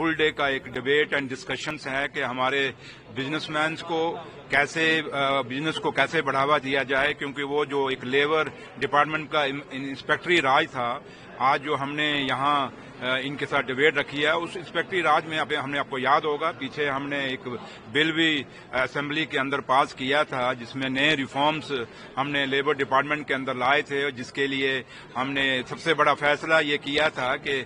Full day का एक debate and discussions है कि हमारे बिजनेसमैन को कैसे बिजनेस को कैसे बढ़ावा दिया जाए, क्योंकि वो जो एक लेबर डिपार्टमेंट का इंस्पेक्टरी राज था, आज जो हमने यहाँ इनके साथ डिबेट रखी है, उस इंस्पेक्टरी राज में हमने आपको याद होगा पीछे हमने एक बिल भी असेंबली के अंदर पास किया था जिसमें नए रिफॉर्म्स हमने लेबर डिपार्टमेंट के अंदर लाए थे, जिसके लिए हमने सबसे बड़ा फैसला ये किया था कि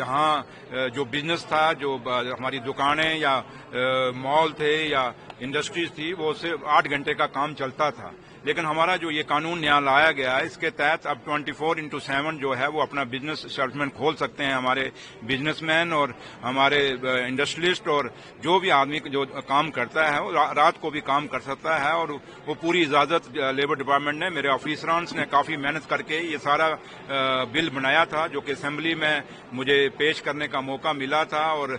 यहाँ जो बिजनेस था, जो हमारी दुकानें या मॉल थे या इंडस्ट्रीज थी, वो सिर्फ 8 घंटे का काम चलता था। लेकिन हमारा जो ये कानून नया लाया गया है, इसके तहत अब 24/7 जो है वो अपना बिजनेस एस्टेब्लिशमेंट खोल सकते हैं हमारे बिजनेसमैन और हमारे इंडस्ट्रियलिस्ट, और जो भी आदमी जो काम करता है वो रात को भी काम कर सकता है। और वो पूरी इजाजत लेबर डिपार्टमेंट ने, मेरे ऑफिसरांस ने काफी मेहनत करके ये सारा बिल बनाया था, जो कि असेंबली में मुझे पेश करने का मौका मिला था, और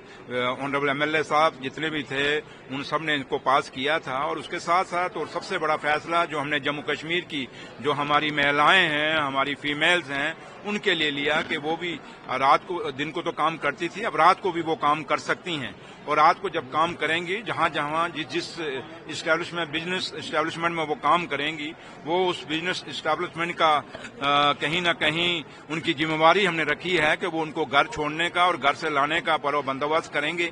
ऑनरेबल MLA साहब जितने भी थे उन सब ने इनको पास किया था। और उसके साथ साथ और सबसे बड़ा फैसला जो हमने जम्मू कश्मीर की जो हमारी महिलाएं हैं, हमारी फीमेल्स हैं, उनके लिए लिया कि वो भी रात को, दिन को तो काम करती थी, अब रात को भी वो काम कर सकती हैं। और रात को जब काम करेंगी, जहां जहां जिस इस्टेब्लिशमेंट बिजनेस इस्टेब्लिशमेंट में वो काम करेंगी, वो उस बिजनेस इस्टेब्लिशमेंट का कहीं ना कहीं उनकी जिम्मेवारी हमने रखी है कि वो उनको घर छोड़ने का और घर से लाने का बंदोबस्त करेंगे।